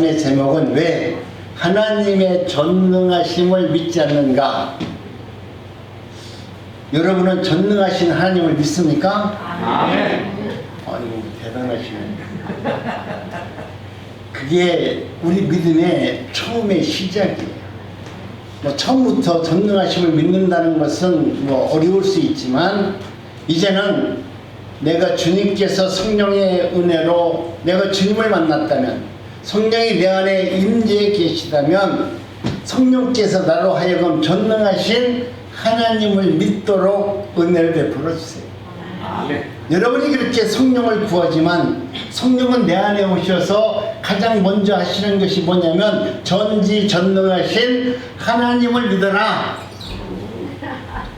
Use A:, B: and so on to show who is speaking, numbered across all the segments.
A: 말씀의 제목은 왜 하나님의 전능하심을 믿지 않는가? 여러분은 전능하신 하나님을 믿습니까?
B: 아멘.
A: 아이고 대단하시네. 그게 우리 믿음의 처음의 시작이에요. 처음부터 전능하심을 믿는다는 것은 어려울 수 있지만, 이제는 내가 주님께서 성령의 은혜로 내가 주님을 만났다면, 성령이 내 안에 임재해 계시다면, 성령께서 나로 하여금 전능하신 하나님을 믿도록 은혜를 베풀어 주세요.
B: 아멘.
A: 여러분이 그렇게 성령을 구하지만, 성령은 내 안에 오셔서 가장 먼저 하시는 것이 뭐냐면, 전지전능하신 하나님을 믿어라,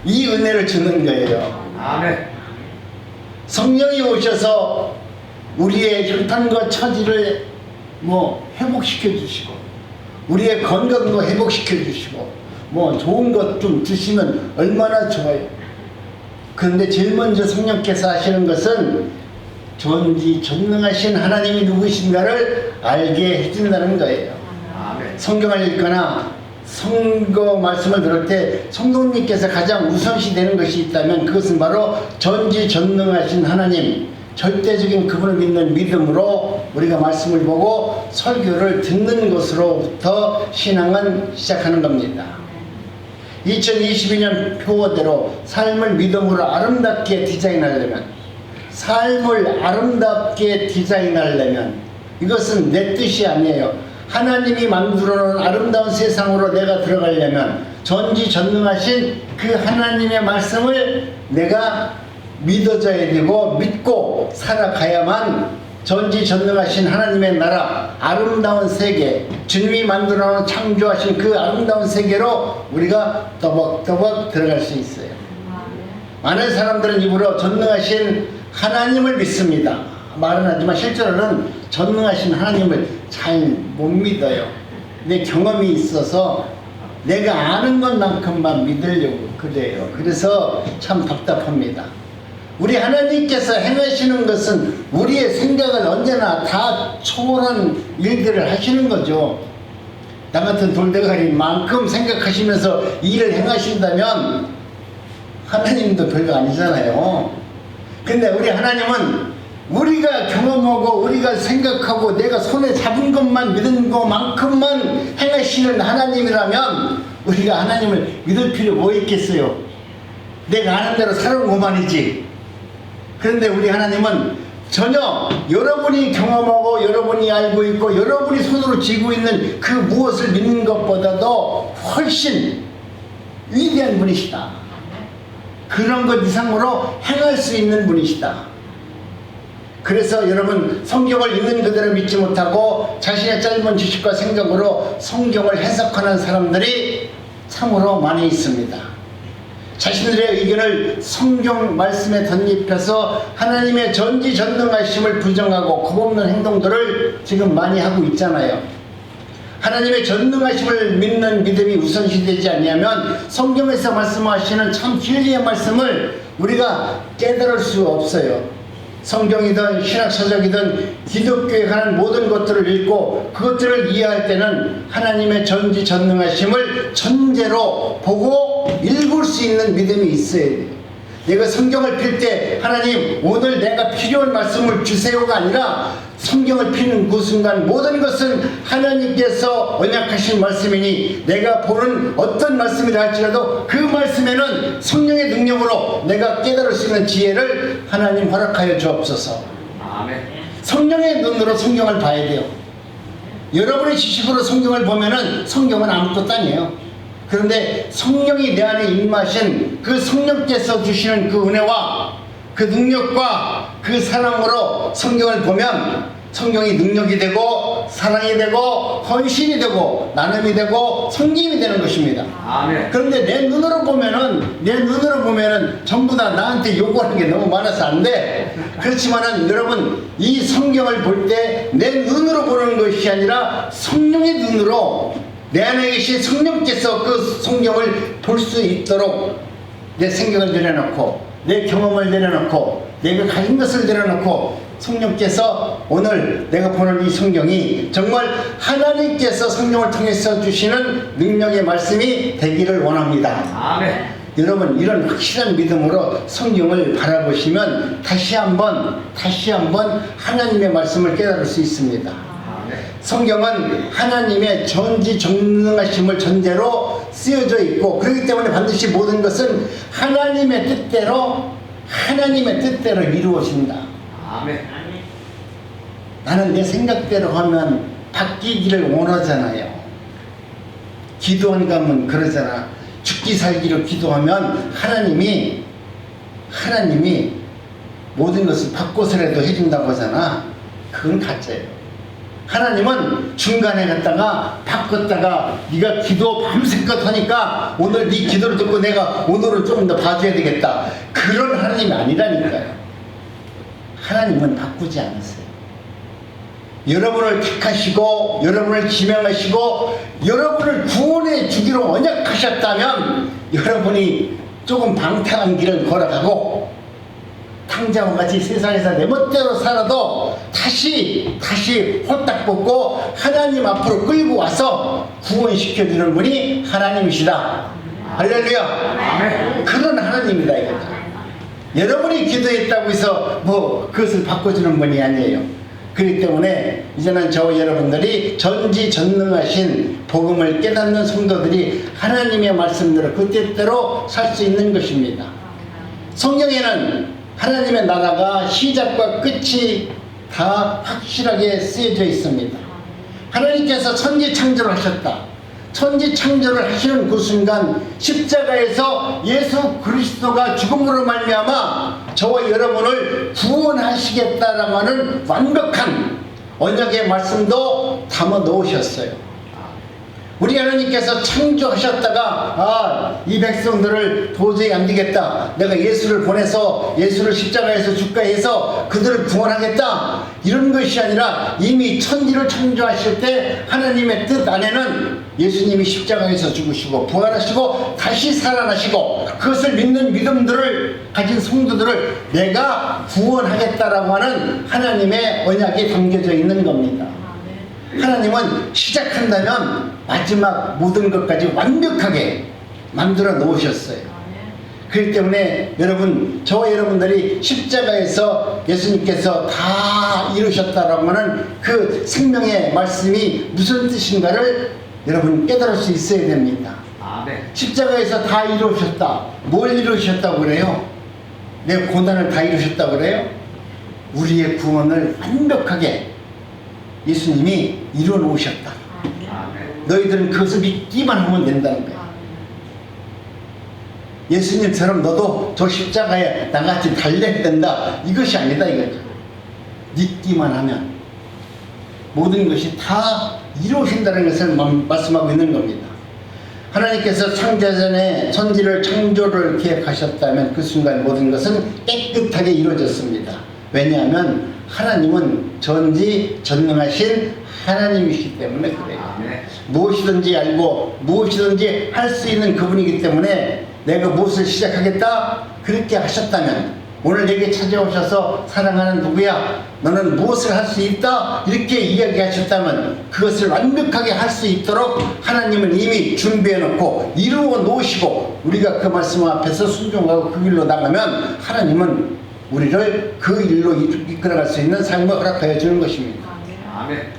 A: 이 은혜를 주는 거예요.
B: 아멘.
A: 성령이 오셔서 우리의 형편과 처지를 회복시켜 주시고, 우리의 건강도 회복시켜 주시고, 좋은 것 좀 주시면 얼마나 좋아요. 그런데 제일 먼저 성령께서 하시는 것은 전지전능하신 하나님이 누구신가를 알게 해준다는 거예요.
B: 아멘.
A: 성경을 읽거나 성경 말씀을 들을 때 성도님께서 가장 우선시 되는 것이 있다면, 그것은 바로 전지전능하신 하나님, 절대적인 그분을 믿는 믿음으로 우리가 말씀을 보고 설교를 듣는 것으로부터 신앙은 시작하는 겁니다. 2022년 표어대로 삶을 믿음으로 아름답게 디자인하려면, 삶을 아름답게 디자인하려면, 이것은 내 뜻이 아니에요. 하나님이 만들어 놓은 아름다운 세상으로 내가 들어가려면 전지전능하신 그 하나님의 말씀을 내가 믿어져야 되고, 믿고 살아가야만 전지전능하신 하나님의 나라, 아름다운 세계, 주님이 만들어 놓은 창조하신 그 아름다운 세계로 우리가 또박또박 들어갈 수 있어요. 많은 사람들은 입으로 전능하신 하나님을 믿습니다 말은 하지만, 실제로는 전능하신 하나님을 잘 못 믿어요. 내 경험이 있어서 내가 아는 것만큼만 믿으려고 그래요. 그래서 참 답답합니다. 우리 하나님께서 행하시는 것은 우리의 생각을 언제나 다 초월한 일들을 하시는 거죠. 나 같은 돌대가리만큼 생각하시면서 일을 행하신다면 하나님도 별거 아니잖아요. 근데 우리 하나님은 우리가 경험하고 우리가 생각하고 내가 손에 잡은 것만 믿은 것만큼만 행하시는 하나님이라면 우리가 하나님을 믿을 필요 뭐 있겠어요? 내가 아는 대로 살아온 것만이지. 그런데 우리 하나님은 전혀 여러분이 경험하고 여러분이 알고 있고 여러분이 손으로 쥐고 있는 그 무엇을 믿는 것보다도 훨씬 위대한 분이시다. 그런 것 이상으로 행할 수 있는 분이시다. 그래서 여러분, 성경을 있는 그대로 믿지 못하고 자신의 짧은 지식과 생각으로 성경을 해석하는 사람들이 참으로 많이 있습니다. 자신들의 의견을 성경 말씀에 덧입혀서 하나님의 전지전능하심을 부정하고 겁없는 행동들을 지금 많이 하고 있잖아요. 하나님의 전능하심을 믿는 믿음이 우선시되지 않냐면 성경에서 말씀하시는 참 진리의 말씀을 우리가 깨달을 수 없어요. 성경이든 신학서적이든 기독교에 관한 모든 것들을 읽고 그것들을 이해할 때는 하나님의 전지전능하심을 전제로 보고 읽을 수 있는 믿음이 있어야 돼요. 내가 성경을 필 때 하나님 오늘 내가 필요한 말씀을 주세요가 아니라, 성경을 피는 그 순간 모든 것은 하나님께서 언약하신 말씀이니 내가 보는 어떤 말씀이라 할지라도 그 말씀에는 성령의 능력으로 내가 깨달을 수 있는 지혜를 하나님 허락하여 주옵소서.
B: 아멘.
A: 성령의 눈으로 성경을 봐야 돼요. 여러분의 지식으로 성경을 보면은 성경은 아무것도 아니에요. 그런데 성령이 내 안에 임하신 그 성령께서 주시는 그 은혜와 그 능력과 그 사랑으로 성경을 보면 성경이 능력이 되고 사랑이 되고 헌신이 되고 나눔이 되고 성김이 되는 것입니다.
B: 아멘.
A: 그런데 내 눈으로 보면은 전부 다 나한테 요구하는 게 너무 많아서 안 돼. 그렇지만은 여러분, 이 성경을 볼 때 내 눈으로 보는 것이 아니라 성령의 눈으로, 내 안에 계신 성령께서 그 성경을 볼 수 있도록 내 생각을 내려놓고 내 경험을 내려놓고 내가 가진 것을 내려놓고 성령께서 오늘 내가 보는 이 성경이 정말 하나님께서 성령을 통해서 주시는 능력의 말씀이 되기를 원합니다.
B: 아멘.
A: 여러분 이런 확실한 믿음으로 성경을 바라보시면 다시 한번 하나님의 말씀을 깨달을 수 있습니다.
B: 아멘.
A: 성경은 하나님의 전지전능하심을 전제로 쓰여져 있고 그렇기 때문에 반드시 모든 것은 하나님의 뜻대로 이루어진다.
B: 아멘.
A: 나는 내 생각대로 하면 바뀌기를 원하잖아요. 기도하는 가면 그러잖아. 죽기 살기로 기도하면 하나님이 모든 것을 바꿔서라도 해준다고 하잖아. 그건 가짜예요. 하나님은 중간에 갔다가 바꿨다가 네가 기도 밤새껏 하니까 오늘 네 기도를 듣고 내가 오늘은 조금 더 봐줘야 되겠다. 그런 하나님이 아니라니까요. 하나님은 바꾸지 않으세요. 여러분을 택하시고 여러분을 지명하시고 여러분을 구원해 주기로 언약하셨다면 여러분이 조금 방탕한 길을 걸어가고 탕자와 같이 세상에서 내 멋대로 살아도 다시 홀딱 벗고 하나님 앞으로 끌고 와서 구원시켜주는 분이 하나님이시다. 할렐루야.
B: 아멘.
A: 그런 하나님이다 이거죠. 여러분이 기도했다고 해서 뭐 그것을 바꿔주는 분이 아니에요. 그렇기 때문에 이제는 저와 여러분들이 전지전능하신 복음을 깨닫는 성도들이 하나님의 말씀대로 그 뜻대로 살 수 있는 것입니다. 성경에는 하나님의 나라가 시작과 끝이 다 확실하게 쓰여져 있습니다. 하나님께서 천지 창조를 하셨다. 천지 창조를 하시는 그 순간 십자가에서 예수 그리스도가 죽음으로 말미암아 저와 여러분을 구원하시겠다라고 하는 완벽한 언약의 말씀도 담아 놓으셨어요. 우리 하나님께서 창조하셨다가 이 백성들을 도저히 안 되겠다. 내가 예수를 보내서 예수를 십자가에서 죽게 해서 그들을 구원하겠다. 이런 것이 아니라 이미 천지를 창조하실 때 하나님의 뜻 안에는 예수님이 십자가에서 죽으시고 부활하시고 다시 살아나시고 그것을 믿는 믿음들을 가진 성도들을 내가 구원하겠다라고 하는 하나님의 언약이 담겨져 있는 겁니다. 하나님은 시작한다면 마지막 모든 것까지 완벽하게 만들어 놓으셨어요. 그렇기 때문에 여러분, 저와 여러분들이 십자가에서 예수님께서 다 이루셨다라고 하는 그 생명의 말씀이 무슨 뜻인가를 여러분 깨달을 수 있어야 됩니다.
B: 아멘.
A: 십자가에서 다 이루셨다. 뭘 이루셨다고 그래요? 내 고난을 다 이루셨다고 그래요? 우리의 구원을 완벽하게 예수님이 이루어 놓으셨다.
B: 아멘.
A: 너희들은 그것을 믿기만 하면 된다는 거야. 예수님처럼 너도 저 십자가에 나같이 달려야 된다. 이것이 아니다 이거죠. 믿기만 하면 모든 것이 다 이루어진다는 것을 말씀하고 있는 겁니다. 하나님께서 창조전에 천지를 창조를 계획하셨다면 그 순간 모든 것은 깨끗하게 이루어졌습니다. 왜냐하면 하나님은 전지전능하신 하나님이시기 때문에 그래요.
B: 아멘.
A: 무엇이든지 알고 무엇이든지 할 수 있는 그분이기 때문에 내가 무엇을 시작하겠다 그렇게 하셨다면 오늘 내게 찾아오셔서 사랑하는 누구야 너는 무엇을 할 수 있다 이렇게 이야기하셨다면 그것을 완벽하게 할 수 있도록 하나님은 이미 준비해 놓고 이루어 놓으시고 우리가 그 말씀 앞에서 순종하고 그 길로 나가면 하나님은 우리를 그 일로 이끌어갈 수 있는 삶을 허락하여 주는 것입니다.
B: 아멘.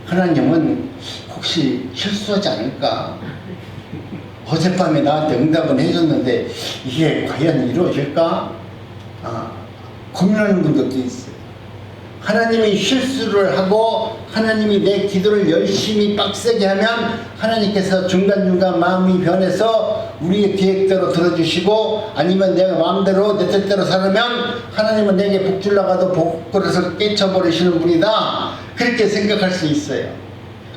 A: 하나님은 혹시 실수하지 않을까? 어젯밤에 나한테 응답은 해줬는데 이게 과연 이루어질까? 고민하는 분들도 있어요. 하나님이 실수를 하고 하나님이 내 기도를 열심히 빡세게 하면 하나님께서 중간중간 마음이 변해서 우리의 계획대로 들어주시고 아니면 내가 마음대로 내 뜻대로 살면 하나님은 내게 복 주려가도 복그릇을 깨쳐버리시는 분이다. 그렇게 생각할 수 있어요.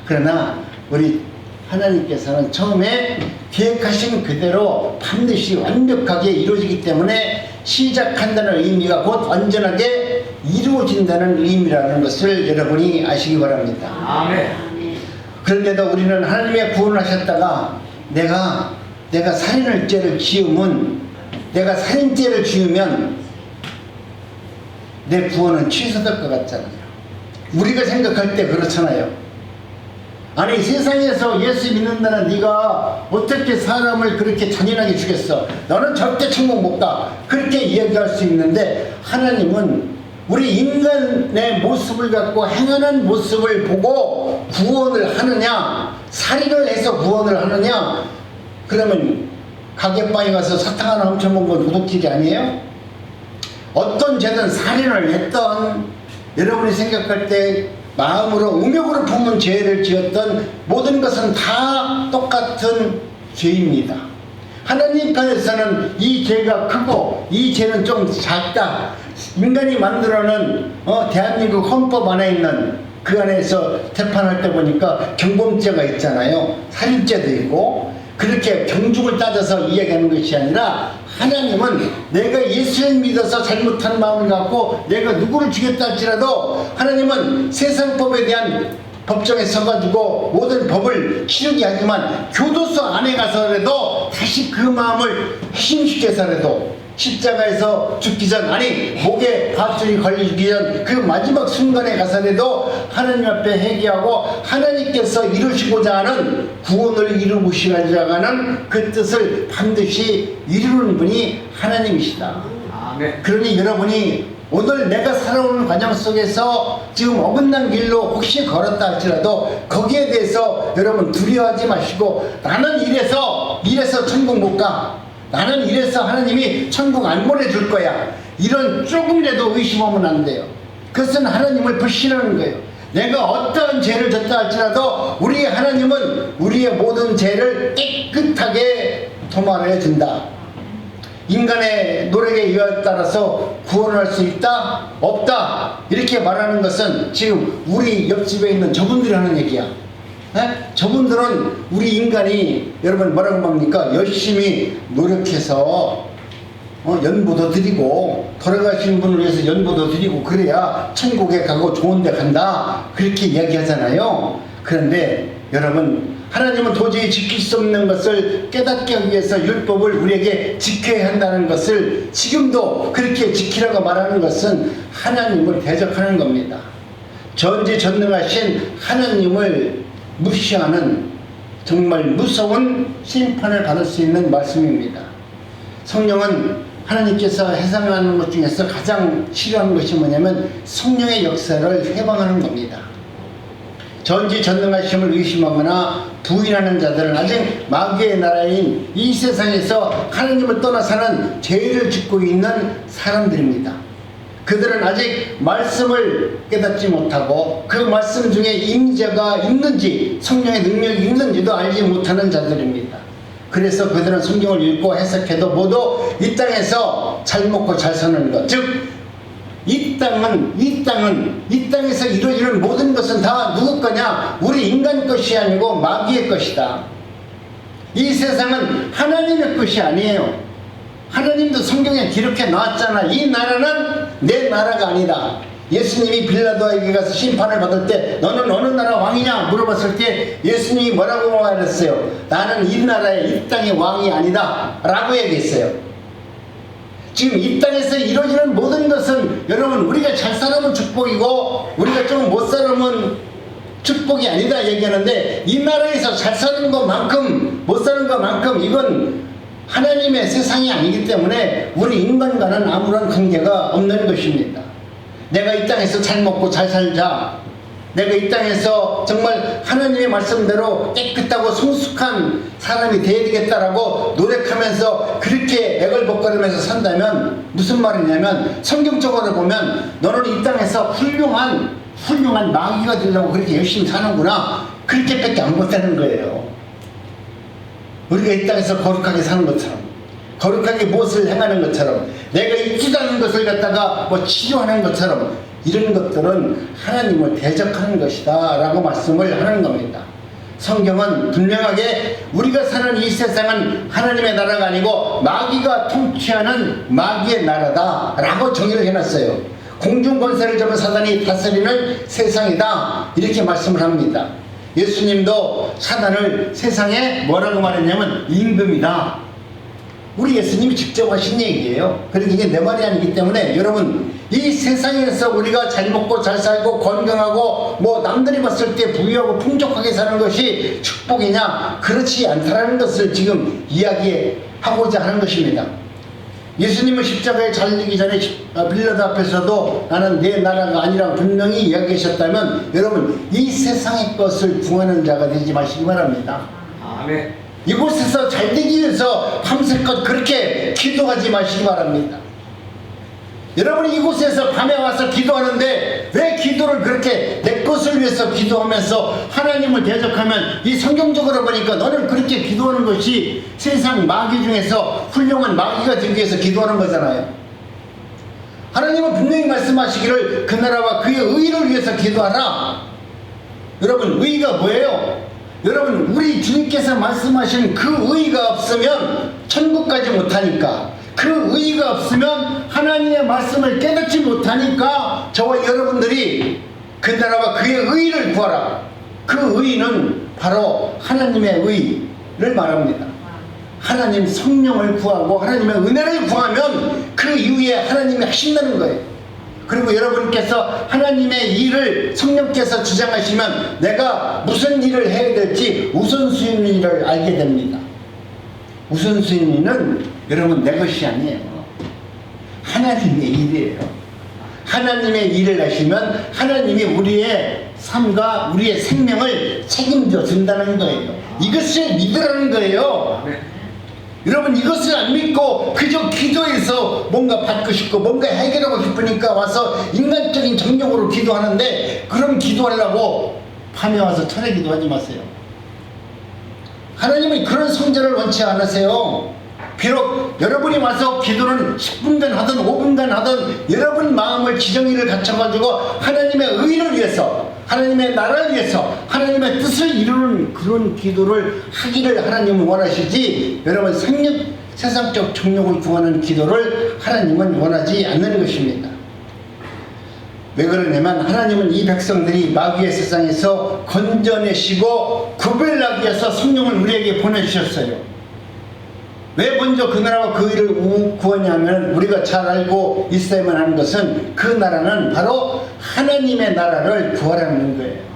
A: 그러나 우리 하나님께서는 처음에 계획하신 그대로 반드시 완벽하게 이루어지기 때문에 시작한다는 의미가 곧 완전하게 이루어진다는 의미라는 것을 여러분이 아시기 바랍니다.
B: 아멘.
A: 그런데도 우리는 하나님의 구원을 하셨다가 내가 살인죄를 지으면 내가 살인죄를 지으면 내 구원은 취소될 것 같잖아요. 우리가 생각할 때 그렇잖아요. 아니 세상에서 예수 믿는다는 네가 어떻게 사람을 그렇게 잔인하게 죽였어? 너는 절대 천국 못 가. 그렇게 이야기할 수 있는데 하나님은 우리 인간의 모습을 갖고 행하는 모습을 보고 구원을 하느냐, 살인을 해서 구원을 하느냐, 그러면 가게방에 가서 사탕 하나 훔쳐먹은 건 도둑질이 아니에요? 어떤 죄든 살인을 했던, 여러분이 생각할 때 마음으로 음욕으로 품은 죄를 지었던 모든 것은 다 똑같은 죄입니다. 하나님 편에서는 이 죄가 크고 이 죄는 좀 작다. 인간이 만들어낸 대한민국 헌법 안에 있는 그 안에서 재판할 때 보니까 경범죄가 있잖아요. 살인죄도 있고. 그렇게 경중을 따져서 이야기하는 것이 아니라 하나님은 내가 예수를 믿어서 잘못한 마음을 갖고 내가 누구를 죽였다 할지라도 하나님은 세상법에 대한 법정에 서가지고 모든 법을 치르게 하지만 교도소 안에 가서라도 다시 그 마음을 희심시켜서라도 십자가에서 죽기 전, 아니 목에 밧줄이 걸리기 전 그 마지막 순간에 가서라도 하나님 앞에 회개하고 하나님께서 이루시고자 하는 구원을 이루시고자 하는 그 뜻을 반드시 이루는 분이 하나님이시다.
B: 아멘.
A: 그러니 여러분이 오늘 내가 살아오는 과정 속에서 지금 어긋난 길로 혹시 걸었다 할지라도 거기에 대해서 여러분 두려워하지 마시고, 나는 이래서 천국 못 가, 나는 이래서 하나님이 천국 안 보내줄 거야, 이런 조금이라도 의심하면 안 돼요. 그것은 하나님을 불신하는 거예요. 내가 어떤 죄를 졌다 할지라도 우리 하나님은 우리의 모든 죄를 깨끗하게 도말해 준다. 인간의 노력에 따라서 구원할 수 있다? 없다? 이렇게 말하는 것은 지금 우리 옆집에 있는 저분들이 하는 얘기야. 저분들은 우리 인간이 여러분 뭐라고 합니까? 열심히 노력해서 연보도 드리고 돌아가신 분을 위해서 연보도 드리고 그래야 천국에 가고 좋은 데 간다, 그렇게 이야기하잖아요. 그런데 여러분, 하나님은 도저히 지킬 수 없는 것을 깨닫게 하기 위해서 율법을 우리에게 지켜야 한다는 것을 지금도 그렇게 지키라고 말하는 것은 하나님을 대적하는 겁니다. 전지전능하신 하나님을 무시하는 정말 무서운 심판을 받을 수 있는 말씀입니다. 성령은 하나님께서 해상하는 것 중에서 가장 싫어하는 것이 뭐냐면 성령의 역사를 해방하는 겁니다. 전지전능하심을 의심하거나 부인하는 자들은 아직 마귀의 나라인 이 세상에서 하나님을 떠나 사는 죄를 짓고 있는 사람들입니다. 그들은 아직 말씀을 깨닫지 못하고 그 말씀 중에 임재가 있는지 성령의 능력이 있는지도 알지 못하는 자들입니다. 그래서 그들은 성경을 읽고 해석해도 모두 이 땅에서 잘 먹고 잘 사는 것, 즉 이 땅에서 이루어지는 모든 것은 다 누구 거냐? 우리 인간 것이 아니고 마귀의 것이다. 이 세상은 하나님의 것이 아니에요. 하나님도 성경에 기록해 놨잖아. 이 나라는 내 나라가 아니다. 예수님이 빌라도에게 가서 심판을 받을 때 너는 어느 나라 왕이냐 물어봤을 때 예수님이 뭐라고 말했어요? 나는 이 나라의 이 땅의 왕이 아니다 라고 얘기했어요. 지금 이 땅에서 이루어지는 모든 것은 여러분 우리가 잘 살면 축복이고 우리가 좀 못 살면 축복이 아니다 얘기하는데, 이 나라에서 잘 사는 것만큼 못 사는 것만큼 이건 하나님의 세상이 아니기 때문에 우리 인간과는 아무런 관계가 없는 것입니다. 내가 이 땅에서 잘 먹고 잘 살자, 내가 이 땅에서 정말 하나님의 말씀대로 깨끗하고 성숙한 사람이 되어야 되겠다라고 노력하면서 그렇게 애걸복걸하면서 산다면 무슨 말이냐면, 성경적으로 보면 너는 이 땅에서 훌륭한 마귀가 되려고 그렇게 열심히 사는구나, 그렇게밖에 안 못하는 거예요. 우리가 이 땅에서 거룩하게 사는 것처럼, 거룩하게 무엇을 행하는 것처럼, 내가 있지도 않은 것을 갖다가 치료하는 것처럼, 이런 것들은 하나님을 대적하는 것이다 라고 말씀을 하는 겁니다. 성경은 분명하게 우리가 사는 이 세상은 하나님의 나라가 아니고 마귀가 통치하는 마귀의 나라다 라고 정의를 해놨어요. 공중권세를 잡은 사단이 다스리는 세상이다, 이렇게 말씀을 합니다. 예수님도 사단을 세상에 뭐라고 말했냐면 임금이다. 우리 예수님이 직접 하신 얘기예요. 그러니까 이게 내 말이 아니기 때문에 여러분, 이 세상에서 우리가 잘 먹고 잘 살고 건강하고 뭐 남들이 봤을 때 부유하고 풍족하게 사는 것이 축복이냐, 그렇지 않다라는 것을 지금 이야기하고자 하는 것입니다. 예수님은 십자가에 잘리기 전에 빌라도 앞에서도 나는 내 나라가 아니라 분명히 이야기하셨다면, 여러분 이 세상의 것을 구하는 자가 되지 마시기 바랍니다.
B: 아멘.
A: 이곳에서 잘 되기 위해서 밤새껏 그렇게 기도하지 마시기 바랍니다. 여러분이 이곳에서 밤에 와서 기도하는데 왜 기도를 그렇게 내 것을 위해서 기도하면서 하나님을 대적하면, 이 성경적으로 보니까 너는 그렇게 기도하는 것이 세상 마귀 중에서 훌륭한 마귀가 되기 위해서 기도하는 거잖아요. 하나님은 분명히 말씀하시기를 그 나라와 그의 의를 위해서 기도하라. 여러분 의가 뭐예요? 여러분 우리 주님께서 말씀하신 그 의가 없으면 천국 가지 못하니까, 그 의가 없으면 하나님의 말씀을 깨닫지 못하니까 저와 여러분들이 그 나라와 그의 의를 구하라. 그 의는 바로 하나님의 의를 말합니다. 하나님 성령을 구하고 하나님의 은혜를 구하면 그 이후에 하나님이 하신다는 거예요. 그리고 여러분께서 하나님의 일을 성령께서 주장하시면 내가 무슨 일을 해야 될지 우선순위를 알게 됩니다. 우선순위는 여러분 내 것이 아니에요. 하나님의 일이에요. 하나님의 일을 하시면 하나님이 우리의 삶과 우리의 생명을 책임져 준다는 거예요. 이것을 믿으라는 거예요. 여러분 이것을 안 믿고 그저 기도해서 뭔가 받고 싶고 뭔가 해결하고 싶으니까 와서 인간적인 정력으로 기도하는데, 그럼 기도하려고 밤에 와서 철회 기도하지 마세요. 하나님은 그런 성전을 원치 않으세요. 비록 여러분이 와서 기도는 10분간 하든 5분간 하든 여러분 마음을 지정의를 갖춰가지고 하나님의 의를 위해서, 하나님의 나라를 위해서, 하나님의 뜻을 이루는 그런 기도를 하기를 하나님은 원하시지, 여러분 세상적 정욕을 구하는 기도를 하나님은 원하지 않는 것입니다. 왜 그러냐면 하나님은 이 백성들이 마귀의 세상에서 건져내시고 구별하기 위해서 성령을 우리에게 보내주셨어요. 왜 먼저 그 나라와 그 의를 구하냐면, 우리가 잘 알고 있어야만 하는 것은 그 나라는 바로 하나님의 나라를 구하라는 거예요.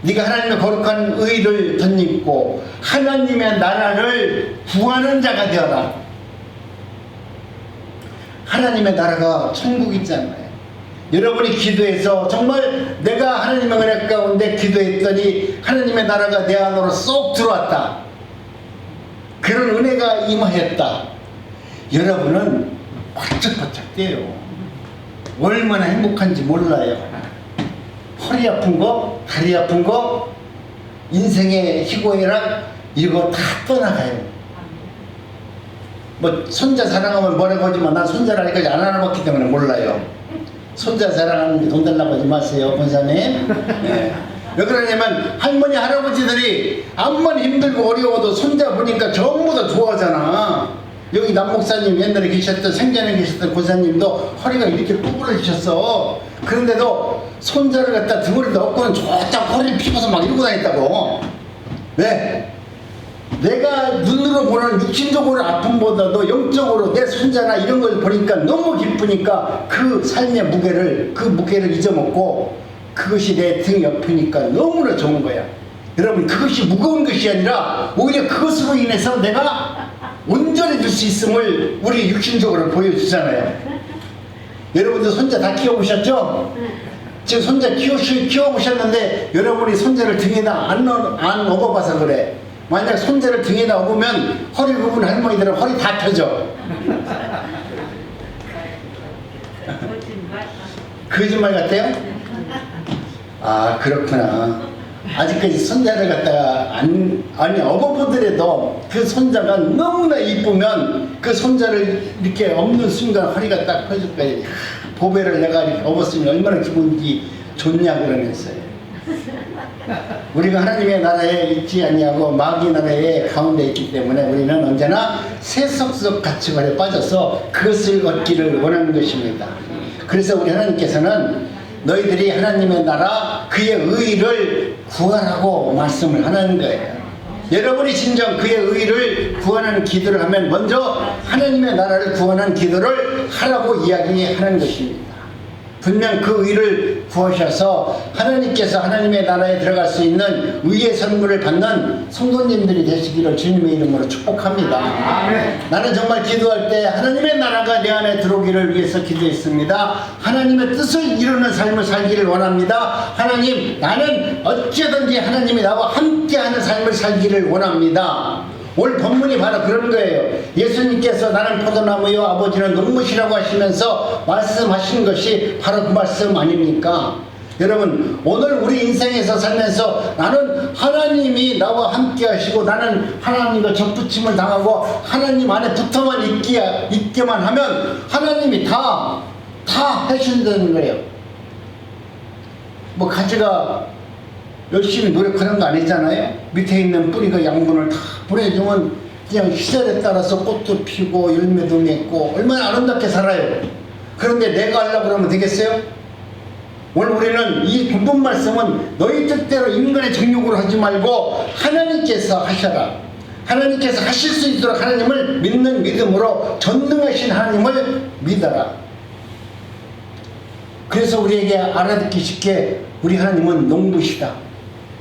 A: 네가 하나님의 거룩한 의를 덧입고 하나님의 나라를 구하는 자가 되어라. 하나님의 나라가 천국 있잖아요. 여러분이 기도해서 정말 내가 하나님의 은혜 가운데 기도했더니 하나님의 나라가 내 안으로 쏙 들어왔다, 그런 은혜가 임하였다. 여러분은 바짝바짝 뛰어요. 얼마나 행복한지 몰라요. 허리 아픈 거, 다리 아픈 거, 인생의 희고애락 이거 다 떠나가요. 뭐 손자 사랑하면 뭐라고 하지만 난 손자를 아직까지 안 알아봤기 때문에 몰라요. 손자 사랑하는데 돈 달라고 하지 마세요, 권사님. 네. 왜 그러냐면 할머니 할아버지들이 암만 힘들고 어려워도 손자 보니까 전부 다 좋아하잖아. 여기 남목사님 옛날에 계셨던, 생전에 계셨던 권사님도 허리가 이렇게 구부러지셨어. 그런데도 손자를 갖다 등허리에 넣고는 저짝 허리를 피고서 막 이러고 다녔다고. 왜? 내가 눈으로 보는 육신적으로 아픔보다도 영적으로 내 손자나 이런 걸 보니까 너무 기쁘니까 그 삶의 무게를, 그 무게를 잊어먹고 그것이 내 등 옆이니까 너무나 좋은 거야. 여러분 그것이 무거운 것이 아니라 오히려 그것으로 인해서 내가 온전해질 수 있음을 우리 육신적으로 보여주잖아요. 여러분들 손자 다 키워보셨죠? 지금 손자 키워보셨는데 여러분이 손자를 등에다 안 업어봐서 그래. 만약 손자를 등에다 업으면 허리 굽은 할머니들은 허리 다 펴져. 거짓말 같아요? 아 그렇구나. 아직까지 손자를 갖다가 아니 업어보더라도 그 손자가 너무나 이쁘면 그 손자를 이렇게 업는 순간 허리가 딱 펴질 거예요. 보배를 내가 이렇게 업었으면 얼마나 기분이 좋냐 그러면서요. 우리가 하나님의 나라에 있지 아니하고 마귀 나라의 가운데 있기 때문에 우리는 언제나 세속적 가치관에 빠져서 그것을 얻기를 원하는 것입니다. 그래서 우리 하나님께서는 너희들이 하나님의 나라 그의 의를 구하라고 말씀을 하는 거예요. 여러분이 진정 그의 의를 구하는 기도를 하면 먼저 하나님의 나라를 구하는 기도를 하라고 이야기하는 것입니다. 분명 그 의를 구하셔서 하나님께서 하나님의 나라에 들어갈 수 있는 의의 선물을 받는 성도님들이 되시기를 주님의 이름으로 축복합니다.
B: 아멘.
A: 나는 정말 기도할 때 하나님의 나라가 내 안에 들어오기를 위해서 기도했습니다. 하나님의 뜻을 이루는 삶을 살기를 원합니다. 하나님, 나는 어찌든지 하나님이 나와 함께하는 삶을 살기를 원합니다. 오늘 본문이 바로 그런 거예요. 예수님께서 나는 포도나무요 아버지는 농부시라고 하시면서 말씀하신 것이 바로 그 말씀 아닙니까? 여러분, 오늘 우리 인생에서 살면서 나는 하나님이 나와 함께 하시고 나는 하나님과 접붙임을 당하고 하나님 안에 붙어만 있기만 하면 하나님이 다 해준다는 거예요. 뭐 가지가 열심히 노력하는 거 아니잖아요. 밑에 있는 뿌리가 양분을 다 보내주면 그냥 시절에 따라서 꽃도 피고 열매도 맺고 얼마나 아름답게 살아요. 그런데 내가 하려고 그러면 되겠어요? 오늘 우리는 이 본문 말씀은 너희 뜻대로 인간의 정욕으로 하지 말고 하나님께서 하셔라. 하나님께서 하실 수 있도록 하나님을 믿는 믿음으로 전능하신 하나님을 믿어라. 그래서 우리에게 알아듣기 쉽게 우리 하나님은 농부시다.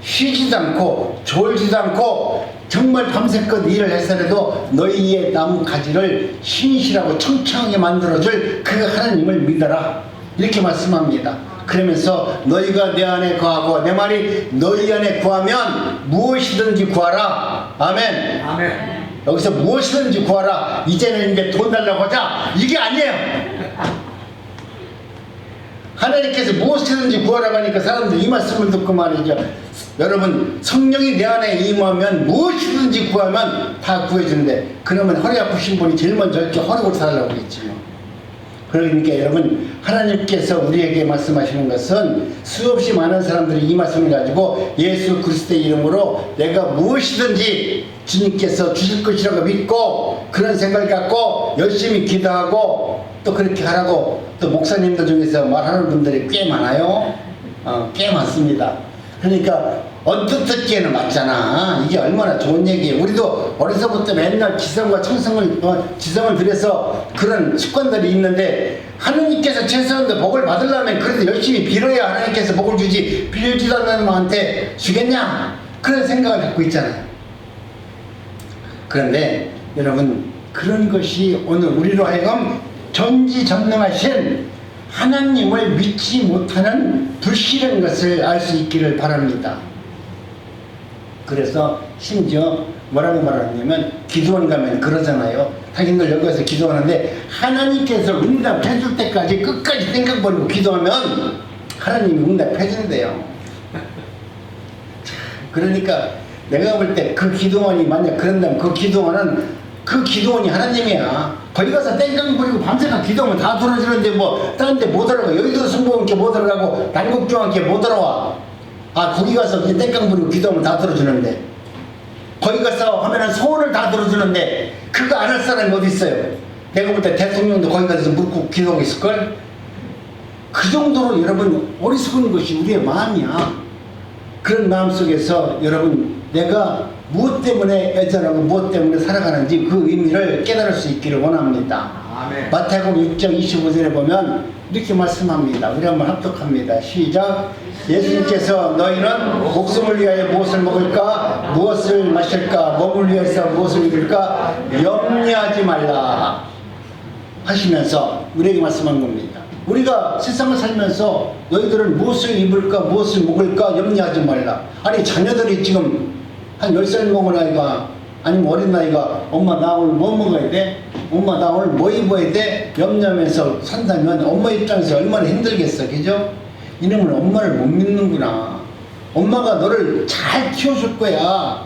A: 쉬지도 않고 졸지도 않고 정말 밤새껏 일을 해서라도 너희의 나무 가지를 신실하고 청청하게 만들어줄 그 하나님을 믿어라. 이렇게 말씀합니다. 그러면서 너희가 내 안에 거하고 내 말이 너희 안에 구하면 무엇이든지 구하라. 아멘.
B: 아멘.
A: 여기서 무엇이든지 구하라. 이제는 이제 돈 달라고 하자. 이게 아니에요. 하나님께서 무엇이든지 구하라고 하니까 사람들이 이 말씀을 듣고 말이죠. 여러분, 성령이 내 안에 임하면 무엇이든지 구하면 다 구해주는데 그러면 허리 아프신 분이 제일 먼저 이렇게 허리고 살라고 그랬지 뭐. 그러니까 여러분, 하나님께서 우리에게 말씀하시는 것은 수없이 많은 사람들이 이 말씀을 가지고 예수 그리스도의 이름으로 내가 무엇이든지 주님께서 주실 것이라고 믿고 그런 생각을 갖고 열심히 기도하고 또 그렇게 하라고 또 목사님들 중에서 말하는 분들이 꽤 많아요. 꽤 많습니다. 그러니까 언뜻 듣기에는 맞잖아. 이게 얼마나 좋은 얘기예요. 우리도 어려서부터 맨날 지성과 청성을 지성을 들여서 그런 습관들이 있는데 하나님께서 최소한도 복을 받으려면 그래도 열심히 빌어야 하나님께서 복을 주지 빌지도 않는 놈한테 주겠냐? 그런 생각을 갖고 있잖아요. 그런데 여러분, 그런 것이 오늘 우리로 하여금 전지전능하신 하나님을 믿지 못하는 불신인 것을 알 수 있기를 바랍니다. 그래서 심지어 뭐라고 말하냐면 기도원 가면 그러잖아요. 자기들 여기 가서 기도하는데 하나님께서 응답해 줄 때까지 끝까지 생각 버리고 기도하면 하나님이 응답해 준대요. 그러니까 내가 볼 때 그 기도원이 만약 그런다면 그 기도원이 하나님이야. 거기 가서 땡깡 부리고 밤새가 기도하면 다 들어주는데 뭐 다른 데 못 들어가. 여의도 승복원께 못 들어가고 남국중앙께 못 들어와. 거기 가서 그냥 땡깡 부리고 기도하면 다 들어주는데 거기 가서 하면은 소원을 다 들어주는데 그거 안 할 사람이 어디 있어요? 내가 볼 때 대통령도 거기 가서 묻고 기도하고 있을걸? 그 정도로 여러분 어리석은 것이 우리의 마음이야. 그런 마음 속에서 여러분 내가 무엇 때문에 애절하고 무엇 때문에 살아가는지 그 의미를 깨달을 수 있기를 원합니다.
B: 아멘.
A: 마태복음 6장 25절에 보면 이렇게 말씀합니다. 우리 한번 합독합니다. 시작. 예수님께서 너희는 목숨을 위하여 무엇을 먹을까 무엇을 마실까 몸을 위해서 무엇을 입을까 염려하지 말라 하시면서 우리에게 말씀한 겁니다. 우리가 세상을 살면서 너희들은 무엇을 입을까 무엇을 먹을까 염려하지 말라. 아니 자녀들이 지금 한 10살 먹은 아이가 아니면 어린 아이가 엄마 나 오늘 뭐 먹어야 돼? 엄마 나 오늘 뭐 입어야 돼? 염려하면서 산다면 엄마 입장에서 얼마나 힘들겠어. 그죠? 이놈은 엄마를 못 믿는구나. 엄마가 너를 잘 키워줄 거야.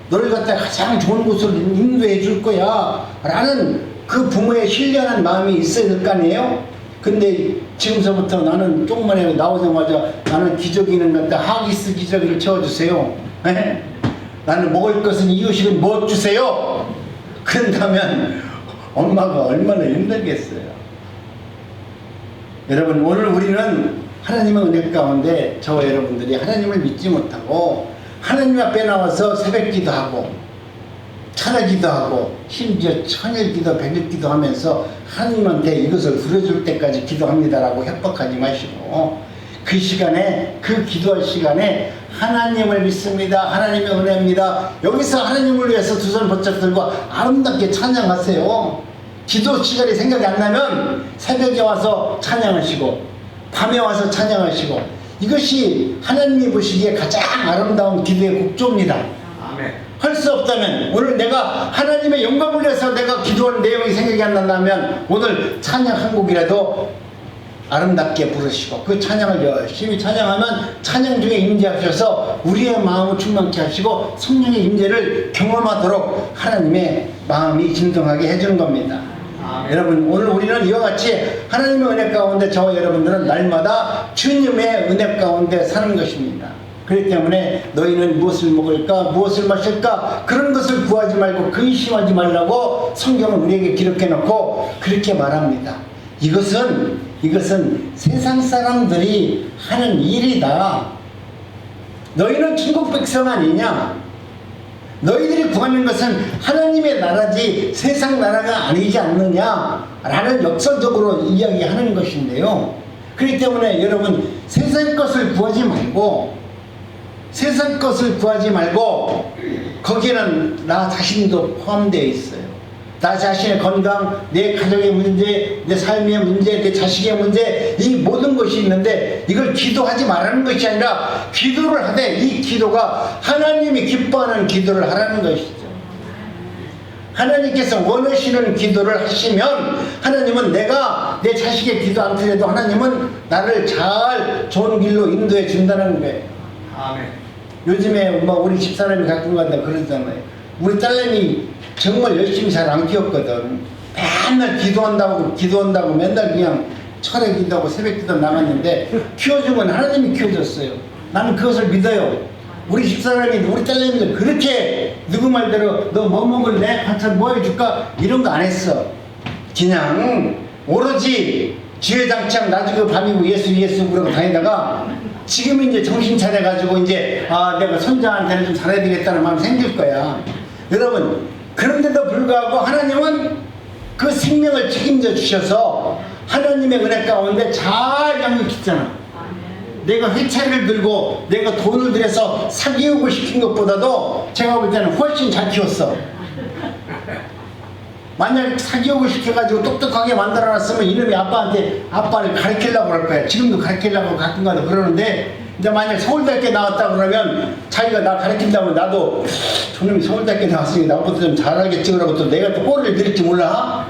A: 너를 갖다 가장 좋은 곳으로 인도해 줄 거야 라는 그 부모의 신뢰하는 마음이 있어야 될 거 아니에요? 근데 지금서부터 나는 조금만 해도 나오자마자 나는 기저귀는 갖다 하기스 기저귀를 채워주세요. 에? 나는 먹을 것은 이유식은 뭐 주세요? 그런다면 엄마가 얼마나 힘들겠어요. 여러분 오늘 우리는 하나님의 은혜 가운데 저와 여러분들이 하나님을 믿지 못하고 하나님 앞에 나와서 새벽기도 하고 찬양기도 하고 심지어 천일기도 백일기도 하면서 하나님한테 이것을 부려줄 때까지 기도합니다라고 협박하지 마시고 그 시간에 그 기도할 시간에 하나님을 믿습니다. 하나님의 은혜입니다. 여기서 하나님을 위해서 두 손 번쩍 들고 아름답게 찬양하세요. 기도 시간이 생각이 안 나면 새벽에 와서 찬양하시고 밤에 와서 찬양하시고 이것이 하나님이 보시기에 가장 아름다운 기도의 곡조입니다.
B: 아멘.
A: 할 수 없다면 오늘 내가 하나님의 영광을 위해서 내가 기도하는 내용이 생각이 안 난다면 오늘 찬양 한 곡이라도 아름답게 부르시고 그 찬양을 열심히 찬양하면 찬양 중에 임재하셔서 우리의 마음을 충만케 하시고 성령의 임재를 경험하도록 하나님의 마음이 진동하게 해주는 겁니다.
B: 아멘.
A: 여러분 오늘 우리는 이와 같이 하나님의 은혜 가운데 저와 여러분들은 날마다 주님의 은혜 가운데 사는 것입니다. 그렇기 때문에 너희는 무엇을 먹을까 무엇을 마실까 그런 것을 구하지 말고 근심하지 말라고 성경은 우리에게 기록해 놓고 그렇게 말합니다. 이것은 세상 사람들이 하는 일이다. 너희는 천국 백성 아니냐? 너희들이 구하는 것은 하나님의 나라지 세상 나라가 아니지 않느냐? 라는 역설적으로 이야기하는 것인데요. 그렇기 때문에 여러분 세상 것을 구하지 말고 거기에는 나 자신도 포함되어 있어요. 나 자신의 건강, 내 가족의 문제, 내 삶의 문제, 내 자식의 문제 이 모든 것이 있는데 이걸 기도하지 말라는 것이 아니라 기도를 하되 이 기도가 하나님이 기뻐하는 기도를 하라는 것이죠. 하나님께서 원하시는 기도를 하시면 하나님은 내가 내 자식의 기도 안 드려도 하나님은 나를 잘 좋은 길로 인도해 준다는 거예요.
B: 아멘.
A: 요즘에 우리 집사람이 가끔 간다 그러잖아요. 우리 딸내미 정말 열심히 잘 안 키웠거든. 맨날 기도한다고 맨날 그냥 철회 기도하고 새벽 기도 나갔는데 키워준 건 하나님이 키워줬어요. 나는 그것을 믿어요. 우리 집사람이 우리 딸내미들 그렇게 누구 말대로 너 뭐 먹을래? 반찬 뭐 해줄까? 이런 거 안 했어. 그냥 오로지 주회장창 나주고 밤이고 예수 그러고 다니다가 지금 이제 정신 차려가지고 이제 내가 손자한테는 좀 잘해야 되겠다는 마음이 생길 거야. 여러분 그런데도 불구하고 하나님은 그 생명을 책임져 주셔서 하나님의 은혜 가운데 잘 양육했잖아. 내가 회차를 들고 내가 돈을 들여서 사기우고 시킨 것보다도 제가 볼 때는 훨씬 잘 키웠어. 만약 사기욕을 시켜가지고 똑똑하게 만들어놨으면 이놈이 아빠를 가르치려고 그럴 거야. 지금도 가르치려고 가끔가다 그러는데 이제 만약 서울대학교 나왔다 그러면 자기가 나 가르친다면 나도 저놈이 서울대학교 나왔으니 나보다 좀 잘하겠지 그러고 또 내가 또 꼬리를 들일지 몰라.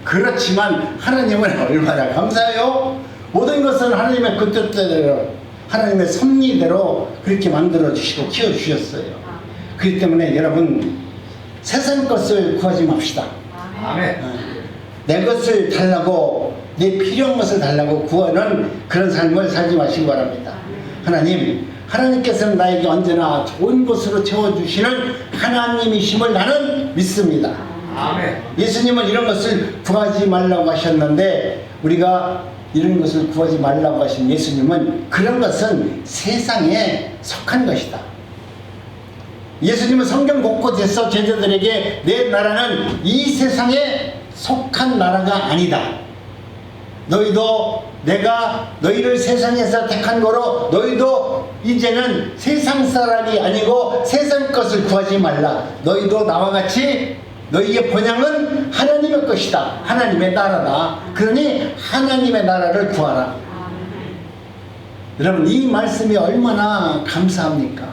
A: 그렇지만 하나님은 얼마나 감사해요. 모든 것은 하나님의 그 뜻대로 하나님의 섭리대로 그렇게 만들어 주시고 키워 주셨어요. 그렇기 때문에 여러분 세상 것을 구하지 맙시다.
B: 아멘.
A: 내 것을 달라고 내 필요한 것을 달라고 구하는 그런 삶을 살지 마시기 바랍니다. 하나님께서는 나에게 언제나 좋은 것으로 채워주시는 하나님이심을 나는 믿습니다.
B: 아멘.
A: 예수님은 이런 것을 구하지 말라고 하셨는데 우리가 이런 것을 구하지 말라고 하신 예수님은 그런 것은 세상에 속한 것이다. 예수님은 성경 곳곳에서 제자들에게 내 나라는 이 세상에 속한 나라가 아니다. 너희도 내가 너희를 세상에서 택한 거로 너희도 이제는 세상 사람이 아니고 세상 것을 구하지 말라. 너희도 나와 같이 너희의 본향은 하나님의 것이다. 하나님의 나라다. 그러니 하나님의 나라를 구하라. 여러분 이 말씀이 얼마나 감사합니까?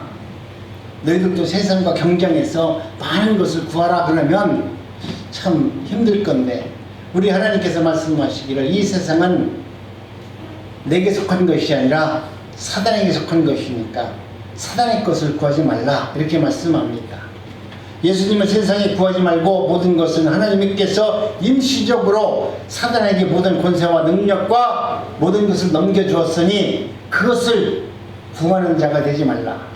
A: 너희들도 세상과 경쟁해서 많은 것을 구하라 그러면 참 힘들 건데 우리 하나님께서 말씀하시기를 이 세상은 내게 속한 것이 아니라 사단에게 속한 것이니까 사단의 것을 구하지 말라 이렇게 말씀합니다. 예수님은 세상에 구하지 말고 모든 것은 하나님께서 임시적으로 사단에게 모든 권세와 능력과 모든 것을 넘겨주었으니 그것을 구하는 자가 되지 말라.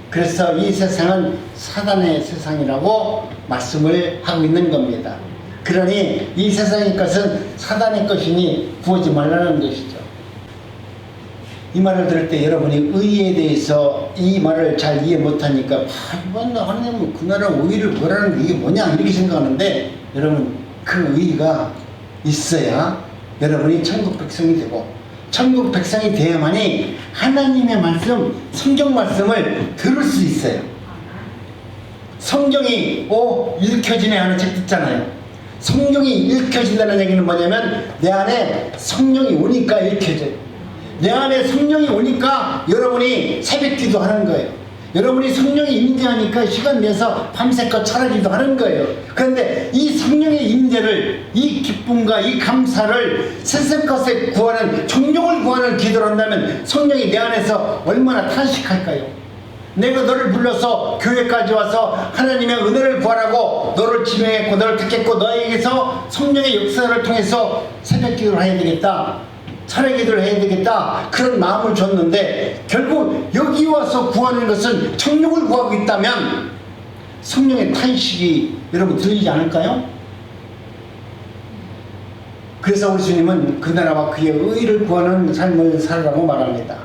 A: 그래서 이 세상은 사단의 세상이라고 말씀을 하고 있는 겁니다. 그러니 이 세상의 것은 사단의 것이니 구하지 말라는 것이죠. 이 말을 들을 때 여러분이 의에 대해서 이 말을 잘 이해 못하니까 이번 하나님은 그 나라 의를 뭐라는 게 이게 뭐냐 이렇게 생각하는데 여러분 그 의가 있어야 여러분이 천국 백성이 되고 천국 백성이 되어야만이 하나님의 말씀, 성경 말씀을 들을 수 있어요. 성경이 읽혀지네 하는 책 듣잖아요. 성경이 읽혀진다는 얘기는 뭐냐면 내 안에 성령이 오니까 읽혀져요. 내 안에 성령이 오니까 여러분이 새벽 기도하는 거예요. 여러분이 성령이 임재하니까 시간 내서 밤새껏 차라기도 하는 거예요. 그런데 이 성령의 임재를, 이 기쁨과 이 감사를 세상 것에 구하는, 종종을 구하는 기도를 한다면 성령이 내 안에서 얼마나 탄식할까요? 내가 너를 불러서 교회까지 와서 하나님의 은혜를 구하라고 너를 지명했고 너를 택했고 너에게서 성령의 역사를 통해서 새벽 기도를 해야 되겠다, 차례 기도를 해야 되겠다, 그런 마음을 줬는데 결국 여기 와서 구하는 것은 성령을 구하고 있다면 성령의 탄식이 여러분 들리지 않을까요? 그래서 우리 주님은 그 나라와 그의 의를 구하는 삶을 살라고 말합니다.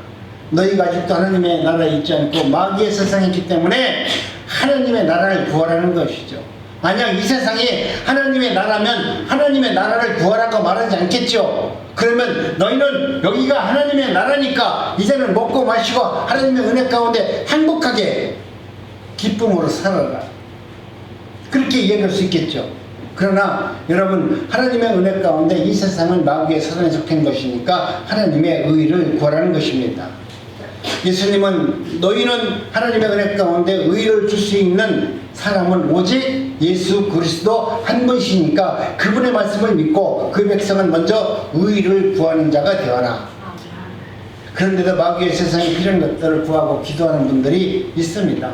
A: 너희가 아직도 하나님의 나라에 있지 않고 마귀의 세상에 있기 때문에 하나님의 나라를 구하라는 것이죠. 만약 이 세상이 하나님의 나라면 하나님의 나라를 구하라고 말하지 않겠죠. 그러면 너희는 여기가 하나님의 나라니까 이제는 먹고 마시고 하나님의 은혜 가운데 행복하게 기쁨으로 살아라, 그렇게 이야기할 수 있겠죠. 그러나 여러분 하나님의 은혜 가운데 이 세상은 마귀의 사단에 속한 것이니까 하나님의 의를 구하라는 것입니다. 예수님은 너희는 하나님의 은혜 가운데 의를 줄 수 있는 사람은 오직 예수 그리스도 한 분이시니까 그분의 말씀을 믿고 그 백성은 먼저 의를 구하는 자가 되어라. 그런데도 마귀의 세상에 필요한 것들을 구하고 기도하는 분들이 있습니다.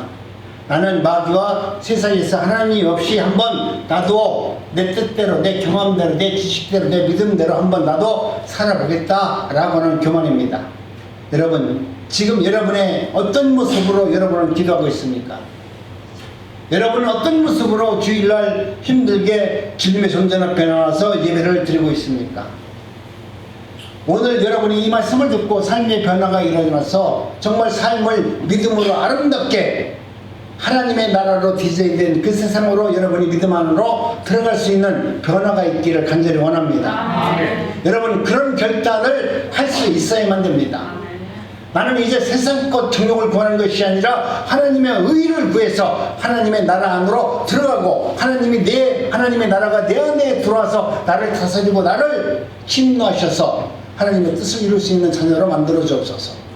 A: 나는 마귀와 세상에서 하나님이 없이 한번 나도 내 뜻대로, 내 경험대로, 내 지식대로, 내 믿음대로 한번 나도 살아보겠다 라고는 교만입니다. 여러분 지금 여러분의 어떤 모습으로 여러분은 기도하고 있습니까? 여러분은 어떤 모습으로 주일날 힘들게 주님의 존전 앞에 나와서 예배를 드리고 있습니까? 오늘 여러분이 이 말씀을 듣고 삶의 변화가 일어나서 정말 삶을 믿음으로 아름답게 하나님의 나라로 디자인된 그 세상으로 여러분이 믿음 안으로 들어갈 수 있는 변화가 있기를 간절히 원합니다. 여러분 그런 결단을 할 수 있어야만 됩니다. 나는 이제 세상 것 정욕을 구하는 것이 아니라 하나님의 의를 구해서 하나님의 나라 안으로 들어가고 하나님의 나라가 내 안에 들어와서 나를 다스리고 나를 침노하셔서 하나님의 뜻을 이룰 수 있는 자녀로 만들어 주옵소서.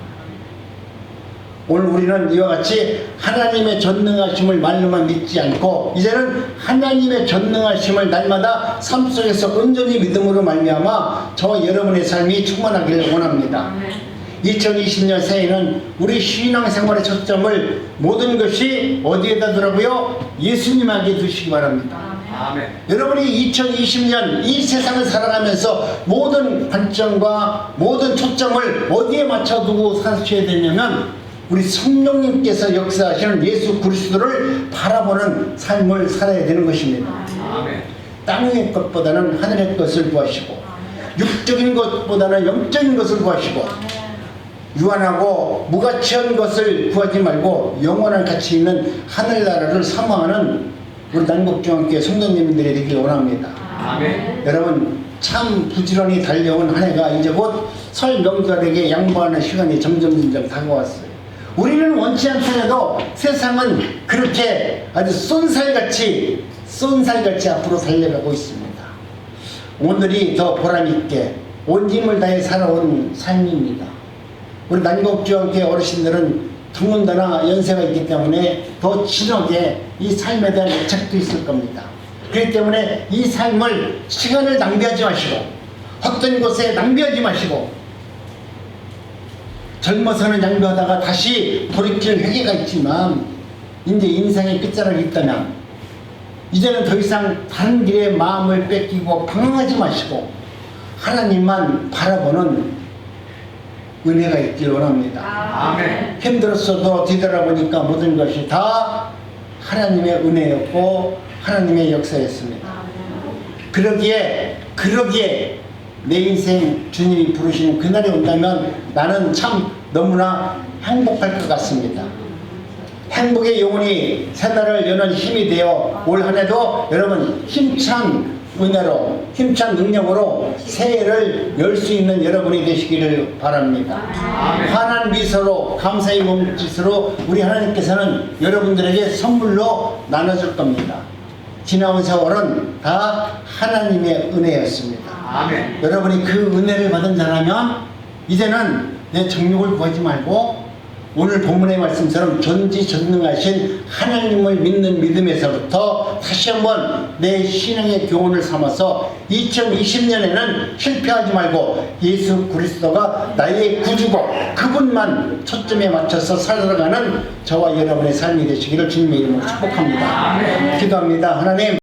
A: 오늘 우리는 이와 같이 하나님의 전능하심을 말로만 믿지 않고 이제는 하나님의 전능하심을 날마다 삶 속에서 온전히 믿음으로 말미암아 저와 여러분의 삶이 충만하기를 원합니다. 2020년 새해에는 우리 신앙생활의 초점을 모든 것이 어디에다 두라고요? 예수님에게 두시기 바랍니다.
B: 아멘.
A: 여러분이 2020년 이 세상을 살아가면서 모든 관점과 모든 초점을 어디에 맞춰두고 사셔야 되냐면 우리 성령님께서 역사하시는 예수 그리스도를 바라보는 삶을 살아야 되는 것입니다.
B: 아멘.
A: 땅의 것보다는 하늘의 것을 구하시고 육적인 것보다는 영적인 것을 구하시고 유한하고 무가치한 것을 구하지 말고 영원한 가치 있는 하늘나라를 사모하는 우리 난곡중앙교회 성도님들이 되길 원합니다.
B: 아멘.
A: 여러분 참 부지런히 달려온 한 해가 이제 곧 설 명절에게 양보하는 시간이 점점 다가왔어요. 우리는 원치 않더라도 세상은 그렇게 아주 쏜살같이 앞으로 달려가고 있습니다. 오늘이 더 보람있게 온 힘을 다해 살아온 삶입니다. 우리 난곡중앙교회 어르신들은 더군다나 연세가 있기 때문에 더 진하게 이 삶에 대한 애착도 있을 겁니다. 그렇기 때문에 이 삶을 시간을 낭비하지 마시고 헛된 곳에 낭비하지 마시고 젊어서는 낭비하다가 다시 돌이킬 회개가 있지만 이제 인생의 끝자락이 있다면 이제는 더 이상 다른 길에 마음을 뺏기고 방황하지 마시고 하나님만 바라보는 은혜가 있길 원합니다.
B: 아멘.
A: 힘들었어도 뒤돌아보니까 모든 것이 다 하나님의 은혜였고 하나님의 역사였습니다. 그러기에 내 인생 주님이 부르시는 그날이 온다면 나는 참 너무나 행복할 것 같습니다. 행복의 영혼이 새날을 여는 힘이 되어 올 한 해도 여러분 힘찬 은혜로 힘찬 능력으로 새해를 열 수 있는 여러분이 되시기를 바랍니다. 환한 미소로 감사의 몸짓으로 우리 하나님께서는 여러분들에게 선물로 나눠줄 겁니다. 지나온 세월은 다 하나님의 은혜였습니다.
B: 아멘.
A: 여러분이 그 은혜를 받은 자라면 이제는 내 정욕을 구하지 말고 오늘 본문의 말씀처럼 전지전능하신 하나님을 믿는 믿음에서부터 다시 한번 내 신앙의 교훈을 삼아서 2020년에는 실패하지 말고 예수 그리스도가 나의 구주고 그분만 초점에 맞춰서 살아가는 저와 여러분의 삶이 되시기를 주님의 이름으로 축복합니다. 기도합니다. 하나님,